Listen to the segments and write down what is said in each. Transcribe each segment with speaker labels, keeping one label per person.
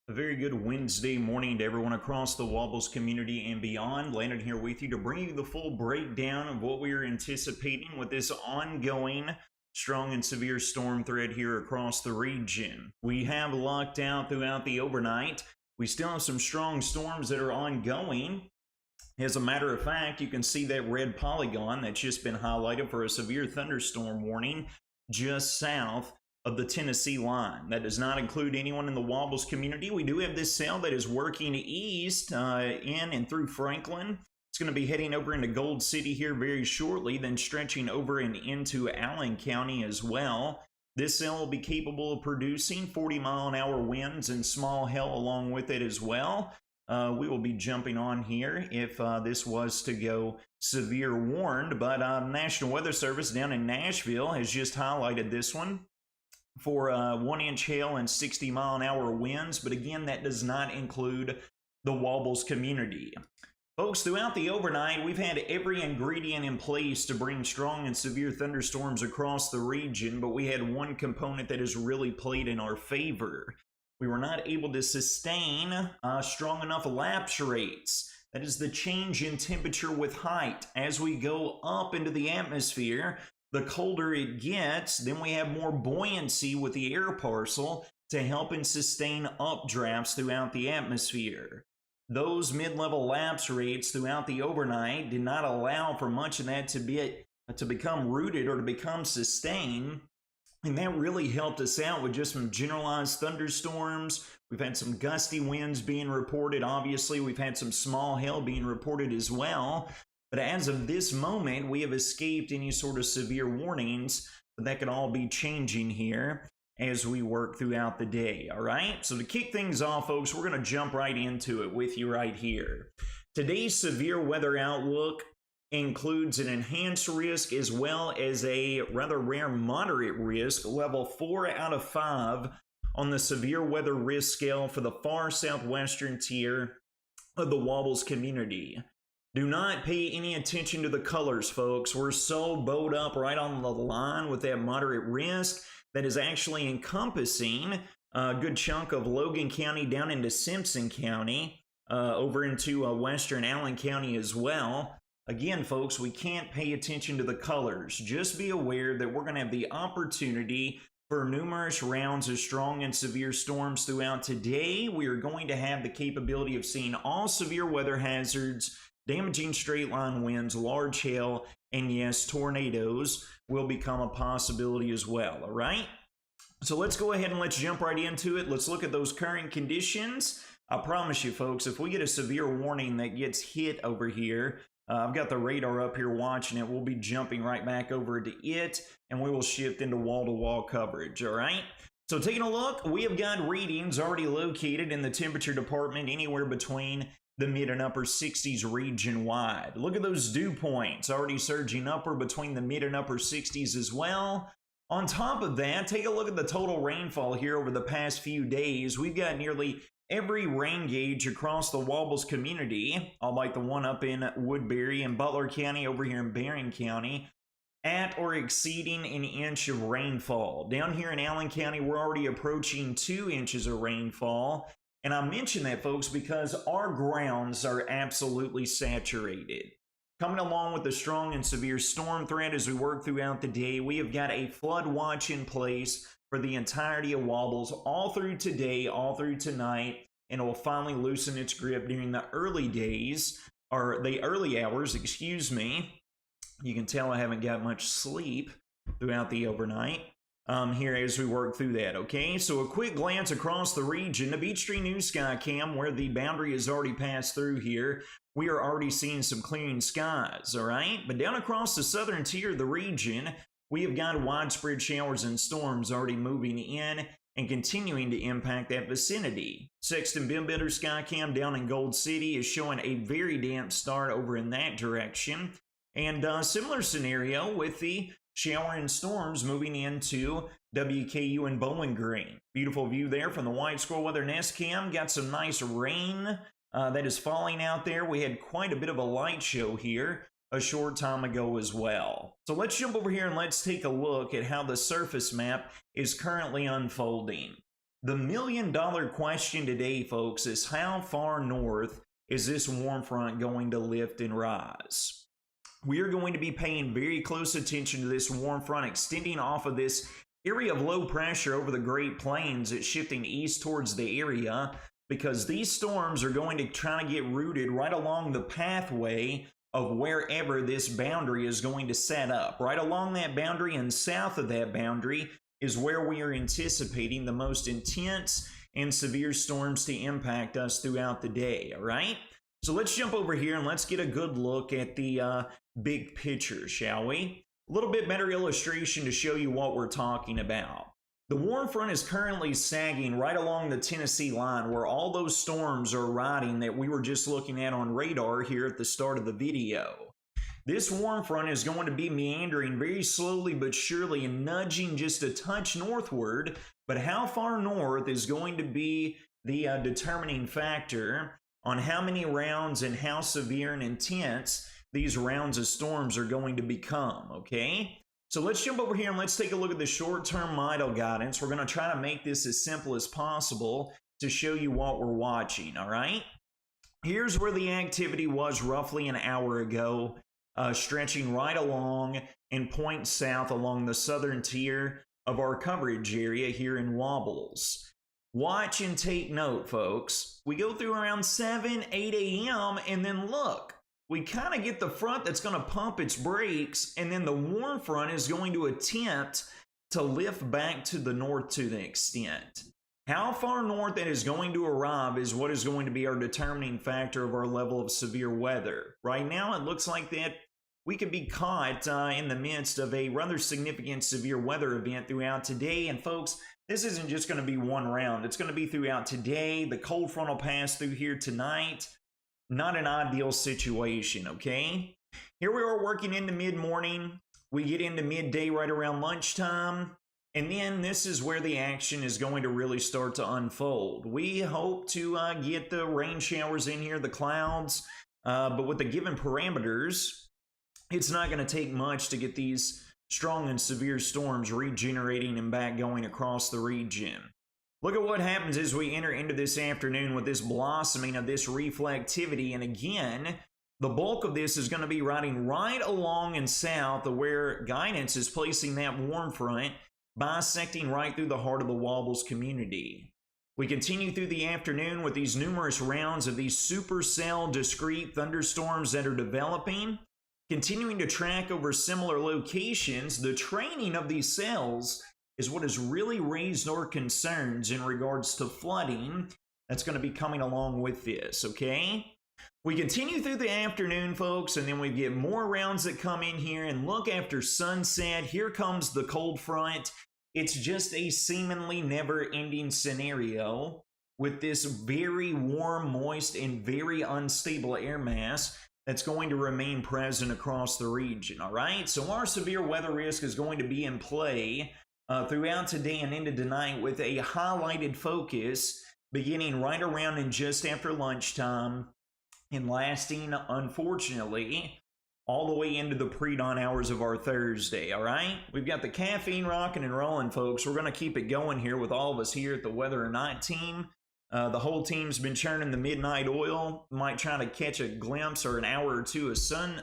Speaker 1: A very good Wednesday morning to everyone across the Wobbles community and beyond. Landon here with you to bring you the full breakdown of what we are anticipating with this ongoing strong and severe storm threat here across the region. We have locked out throughout the overnight. We still have some strong storms that are ongoing. As a matter of fact, you can see that red polygon that's just been highlighted for a severe thunderstorm warning just south of the Tennessee line. That does not include anyone in the Wobbles community. We do have this cell that is working east in and through Franklin. It's going to be heading over into Gold City here very shortly, then stretching over and into Allen County as well. This cell will be capable of producing 40-mile-an-hour winds and small hail along with it as well. We will be jumping on here if this was to go severe warned, but National Weather Service down in Nashville has just highlighted this one for 1-inch hail and 60-mile-an-hour winds, but again, that does not include the Wobbles community. Folks, throughout the overnight, we've had every ingredient in place to bring strong and severe thunderstorms across the region, but we had one component that has really played in our favor. We were not able to sustain strong enough lapse rates. That is the change in temperature with height. As we go up into the atmosphere, the colder it gets, then we have more buoyancy with the air parcel to help and sustain updrafts throughout the atmosphere. Those mid-level lapse rates throughout the overnight did not allow for much of that to become rooted or to become sustained. And that really helped us out with just some generalized thunderstorms. We've had some gusty winds being reported. Obviously, we've had some small hail being reported as well. But as of this moment, we have escaped any sort of severe warnings, but that could all be changing here as we work throughout the day, all right? So to kick things off, folks, we're going to jump right into it with you right here. Today's severe weather outlook includes an enhanced risk as well as a rather rare moderate risk, level 4 out of 5 on the severe weather risk scale for the far southwestern tier of the Wobbles community. Do not pay any attention to the colors, folks. We're so bowed up right on the line with that moderate risk that is actually encompassing a good chunk of Logan County down into Simpson County, over into western Allen County as well. Again, folks, we can't pay attention to the colors. Just be aware that we're going to have the opportunity for numerous rounds of strong and severe storms throughout today. We are going to have the capability of seeing all severe weather hazards, damaging straight line winds, large hail, and yes, tornadoes will become a possibility as well, all right? So let's go ahead and let's jump right into it. Let's look at those current conditions. I promise you, folks, if we get a severe warning that gets hit over here, I've got the radar up here watching it. We'll be jumping right back over to it, and we will shift into wall-to-wall coverage, all right? So taking a look, we have got readings already located in the temperature department anywhere between the mid and upper 60s region-wide. Look at those dew points already surging upward between the mid and upper 60s as well. On top of that, take a look at the total rainfall here over the past few days. We've got nearly every rain gauge across the Wobbles community, like the one up in Woodbury and Butler County over here in Barron County, at or exceeding an inch of rainfall. Down here in Allen County, we're already approaching 2 inches of rainfall. And I mention that, folks, because our grounds are absolutely saturated. Coming along with the strong and severe storm threat as we work throughout the day, we have got a flood watch in place for the entirety of Wobbles all through today, all through tonight, and it will finally loosen its grip during the early days, or the early hours, excuse me. You can tell I haven't got much sleep throughout the overnight. Here as we work through that, okay? So a quick glance across the region, the Beechtree News Skycam, where the boundary has already passed through here, we are already seeing some clearing skies, all right? But down across the southern tier of the region, we have got widespread showers and storms already moving in and continuing to impact that vicinity. Sexton Bimbitter Skycam down in Gold City is showing a very damp start over in that direction. And similar scenario with the shower and storms moving into WKU and Bowling Green. Beautiful view there from the White Squirrel Weather Nest Cam. Got some nice rain that is falling out there. We had quite a bit of a light show here a short time ago as well. So let's jump over here and let's take a look at how the surface map is currently unfolding. The million-dollar question today, folks, is how far north is this warm front going to lift and rise? We are going to be paying very close attention to this warm front extending off of this area of low pressure over the Great Plains. It's shifting east towards the area because these storms are going to try to get rooted right along the pathway of wherever this boundary is going to set up. Right along that boundary and south of that boundary is where we are anticipating the most intense and severe storms to impact us throughout the day, all right? So let's jump over here and let's get a good look at the big picture, shall we? A little bit better illustration to show you what we're talking about. The warm front is currently sagging right along the Tennessee line where all those storms are riding that we were just looking at on radar here at the start of the video. This warm front is going to be meandering very slowly but surely and nudging just a touch northward, but how far north is going to be the determining factor on how many rounds and how severe and intense these rounds of storms are going to become, okay? So let's jump over here and let's take a look at the short-term model guidance. We're going to try to make this as simple as possible to show you what we're watching, all right? Here's where the activity was roughly an hour ago, stretching right along and pointing south along the southern tier of our coverage area here in Wobbles. Watch and take note, folks. We go through around 7, 8 a.m. and then look. We kind of get the front that's going to pump its brakes, and then the warm front is going to attempt to lift back to the north to the extent. How far north that is going to arrive is what is going to be our determining factor of our level of severe weather. Right now, it looks like that we could be caught in the midst of a rather significant severe weather event throughout today. And folks, this isn't just going to be one round. It's going to be throughout today. The cold front will pass through here tonight. Not an ideal situation, okay? Here we are working into mid-morning. We get into midday right around lunchtime. And then this is where the action is going to really start to unfold. We hope to get the rain showers in here, the clouds. But with the given parameters, it's not going to take much to get these strong and severe storms regenerating and back going across the region. Look at what happens as we enter into this afternoon with this blossoming of this reflectivity. And again, the bulk of this is going to be riding right along and south of where guidance is placing that warm front, bisecting right through the heart of the Wobbles community. We continue through the afternoon with these numerous rounds of these supercell discrete thunderstorms that are developing. Continuing to track over similar locations, the training of these cells is what has really raised our concerns in regards to flooding that's going to be coming along with this, okay? We continue through the afternoon, folks, and then we get more rounds that come in here, and look, after sunset, here comes the cold front. It's just a seemingly never-ending scenario with this very warm, moist, and very unstable air mass that's going to remain present across the region, all right? So our severe weather risk is going to be in play throughout today and into tonight with a highlighted focus beginning right around and just after lunchtime and lasting, unfortunately, all the way into the pre-dawn hours of our Thursday, all right? We've got the caffeine rocking and rolling, folks. We're going to keep it going here with all of us here at the Weather and Night team. The whole team's been churning the midnight oil. Might try to catch a glimpse or an hour or two of sun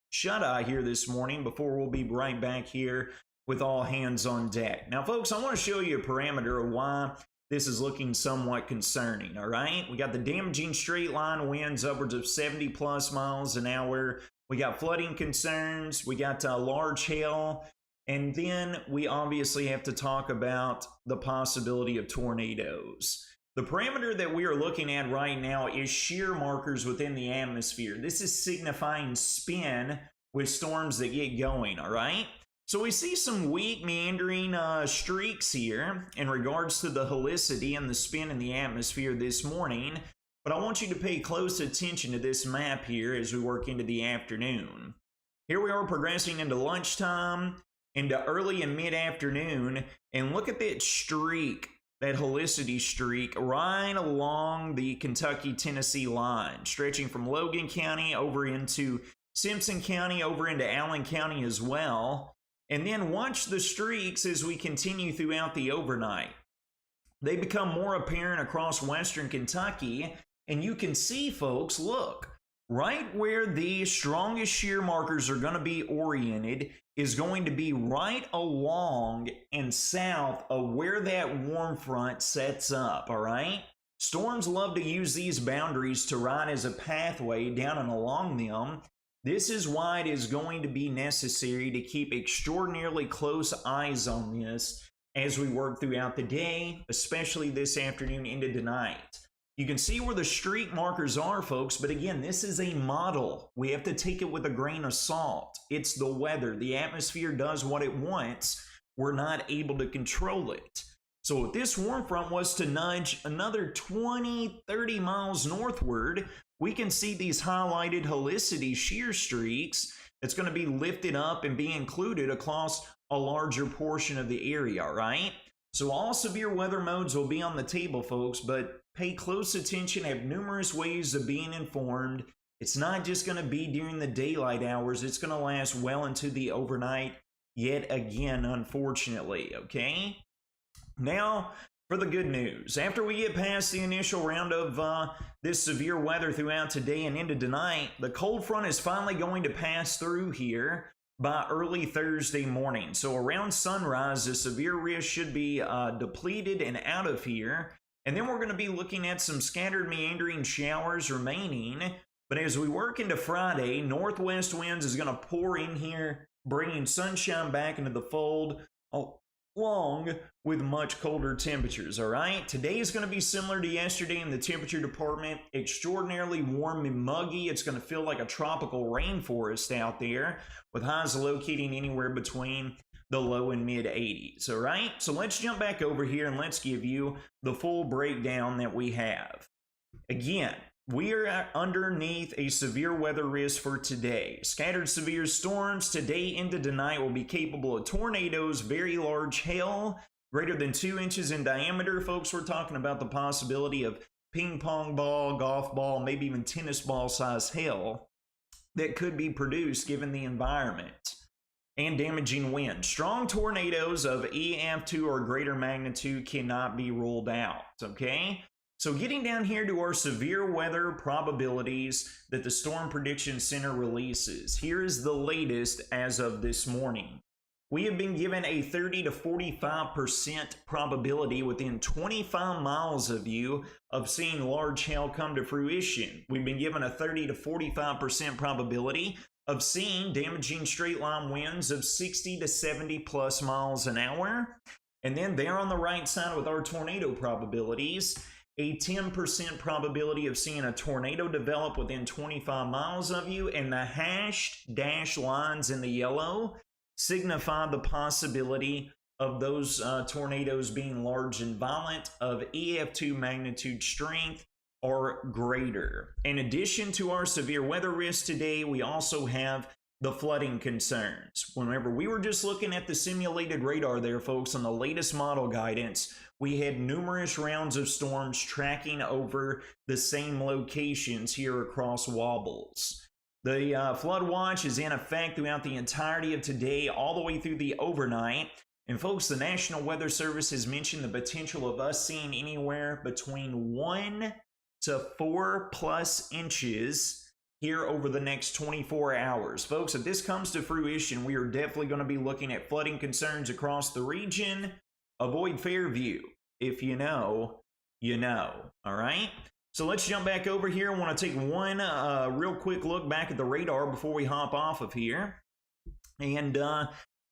Speaker 1: shut-eye here this morning before we'll be right back here with all hands on deck. Now, folks, I want to show you a parameter of why this is looking somewhat concerning, all right? We got the damaging straight line winds upwards of 70+ miles an hour. We got flooding concerns. We got large hail. And then we obviously have to talk about the possibility of tornadoes. The parameter that we are looking at right now is shear markers within the atmosphere. This is signifying spin with storms that get going, all right? So we see some weak meandering streaks here in regards to the helicity and the spin in the atmosphere this morning. But I want you to pay close attention to this map here as we work into the afternoon. Here we are progressing into lunchtime, into early and mid-afternoon, and look at that streak, that helicity streak right along the Kentucky-Tennessee line, stretching from Logan County over into Simpson County, over into Allen County as well. And then watch the streaks as we continue throughout the overnight. they become more apparent across western Kentucky. And you can see, folks, look, right where the strongest shear markers are going to be oriented is going to be right along and south of where that warm front sets up, all right? Storms love to use these boundaries to ride as a pathway down and along them. This is why it is going to be necessary to keep extraordinarily close eyes on this as we work throughout the day, especially this afternoon into tonight. You can see where the streak markers are, folks, but again, this is a model. We have to take it with a grain of salt. It's the weather. The atmosphere does what it wants. We're not able to control it. So if this warm front was to nudge another 20, 30 miles northward, we can see these highlighted helicity shear streaks that's going to be lifted up and be included across a larger portion of the area, all right? So all severe weather modes will be on the table, folks, but pay close attention, have numerous ways of being informed. It's not just going to be during the daylight hours. It's going to last well into the overnight yet again, unfortunately, okay? Now, for the good news. After we get past the initial round of this severe weather throughout today and into tonight, the cold front is finally going to pass through here by early Thursday morning. So around sunrise, the severe risk should be depleted and out of here. And then we're going to be looking at some scattered meandering showers remaining. But as we work into Friday, northwest winds is going to pour in here, bringing sunshine back into the fold, along with much colder temperatures, all right? Today is going to be similar to yesterday in the temperature department. Extraordinarily warm and muggy. It's going to feel like a tropical rainforest out there, with highs locating anywhere between the low and mid 80s, all right? So let's jump back over here and let's give you the full breakdown that we have. Again, we are underneath a severe weather risk for today. Scattered severe storms today into tonight will be capable of tornadoes, very large hail, greater than 2 inches in diameter. Folks, we're talking about the possibility of ping pong ball, golf ball, maybe even tennis ball size hail that could be produced given the environment. And damaging wind. Strong tornadoes of EF2 or greater magnitude cannot be ruled out, okay? So getting down here to our severe weather probabilities that the Storm Prediction Center releases. Here is the latest as of this morning. We have been given a 30 to 45% probability within 25 miles of you of seeing large hail come to fruition. We've been given a 30 to 45% probability of seeing damaging straight line winds of 60 to 70 plus miles an hour. And then there on the right side with our tornado probabilities, a 10% probability of seeing a tornado develop within 25 miles of you, and the hashed dash lines in the yellow signify the possibility of those tornadoes being large and violent of EF2 magnitude strength or greater. In addition to our severe weather risk today, we also have the flooding concerns. Whenever we were just looking at the simulated radar there, folks, on the latest model guidance, we had numerous rounds of storms tracking over the same locations here across Wobbles. The flood watch is in effect throughout the entirety of today, all the way through the overnight. And folks, the National Weather Service has mentioned the potential of us seeing anywhere between 1 to 4+ inches here over the next 24 hours. Folks, if this comes to fruition, we are definitely going to be looking at flooding concerns across the region. Avoid Fairview. If you know, you know. All right? So let's jump back over here. I want to take one real quick look back at the radar before we hop off of here and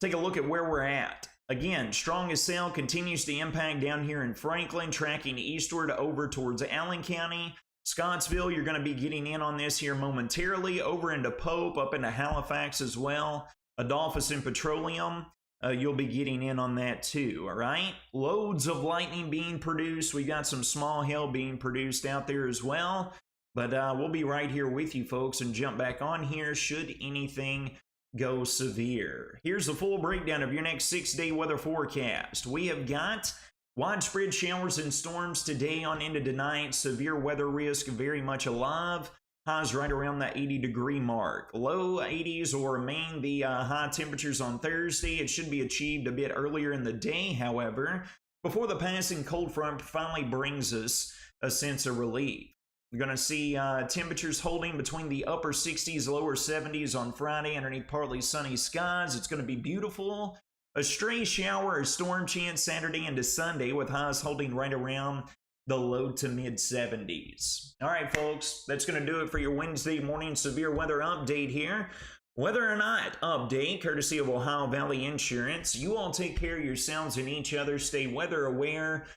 Speaker 1: take a look at where we're at. Again, strongest cell continues to impact down here in Franklin, tracking eastward over towards Allen County. Scottsville, you're going to be getting in on this here momentarily. Over into Pope, up into Halifax as well. Adolphus and Petroleum, you'll be getting in on that too, all right? Loads of lightning being produced. We got some small hail being produced out there as well. But we'll be right here with you, folks, and jump back on here should anything go severe. Here's the full breakdown of your next 6-day weather forecast. We have got widespread showers and storms today on into tonight. Severe weather risk very much alive. Highs right around the 80-degree mark. Low 80s will remain the high temperatures on Thursday. It should be achieved a bit earlier in the day, however, before the passing cold front finally brings us a sense of relief. You're going to see temperatures holding between the upper 60s, lower 70s on Friday underneath partly sunny skies. It's going to be beautiful. A stray shower or storm chance Saturday into Sunday with highs holding right around the low to mid 70s. All right, folks, that's going to do it for your Wednesday morning severe weather update here. Whether or not update, courtesy of Ohio Valley Insurance. You all take care of yourselves and each other. Stay weather aware.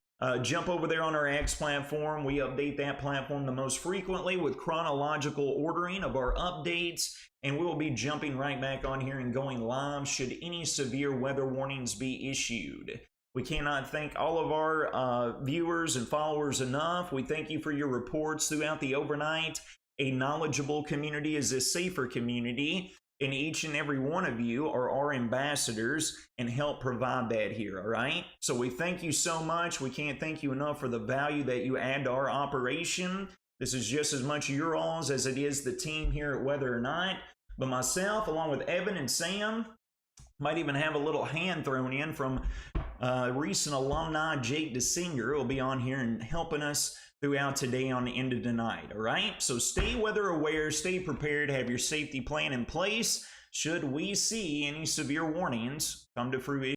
Speaker 1: Jump over there on our X platform. We update that platform the most frequently with chronological ordering of our updates. And we will be jumping right back on here and going live should any severe weather warnings be issued. We cannot thank all of our viewers and followers enough. We thank you for your reports throughout the overnight. A knowledgeable community is a safer community. And each and every one of you are our ambassadors and help provide that here, all right? So we thank you so much. We can't thank you enough for the value that you add to our operation. This is just as much your all's as it is the team here at Weather or Not. But myself, along with Evan and Sam, might even have a little hand thrown in from recent alumni Jake DeSinger will be on here and helping us throughout today on the end of the night, all right? So stay weather aware, stay prepared, have your safety plan in place should we see any severe warnings come to fruition.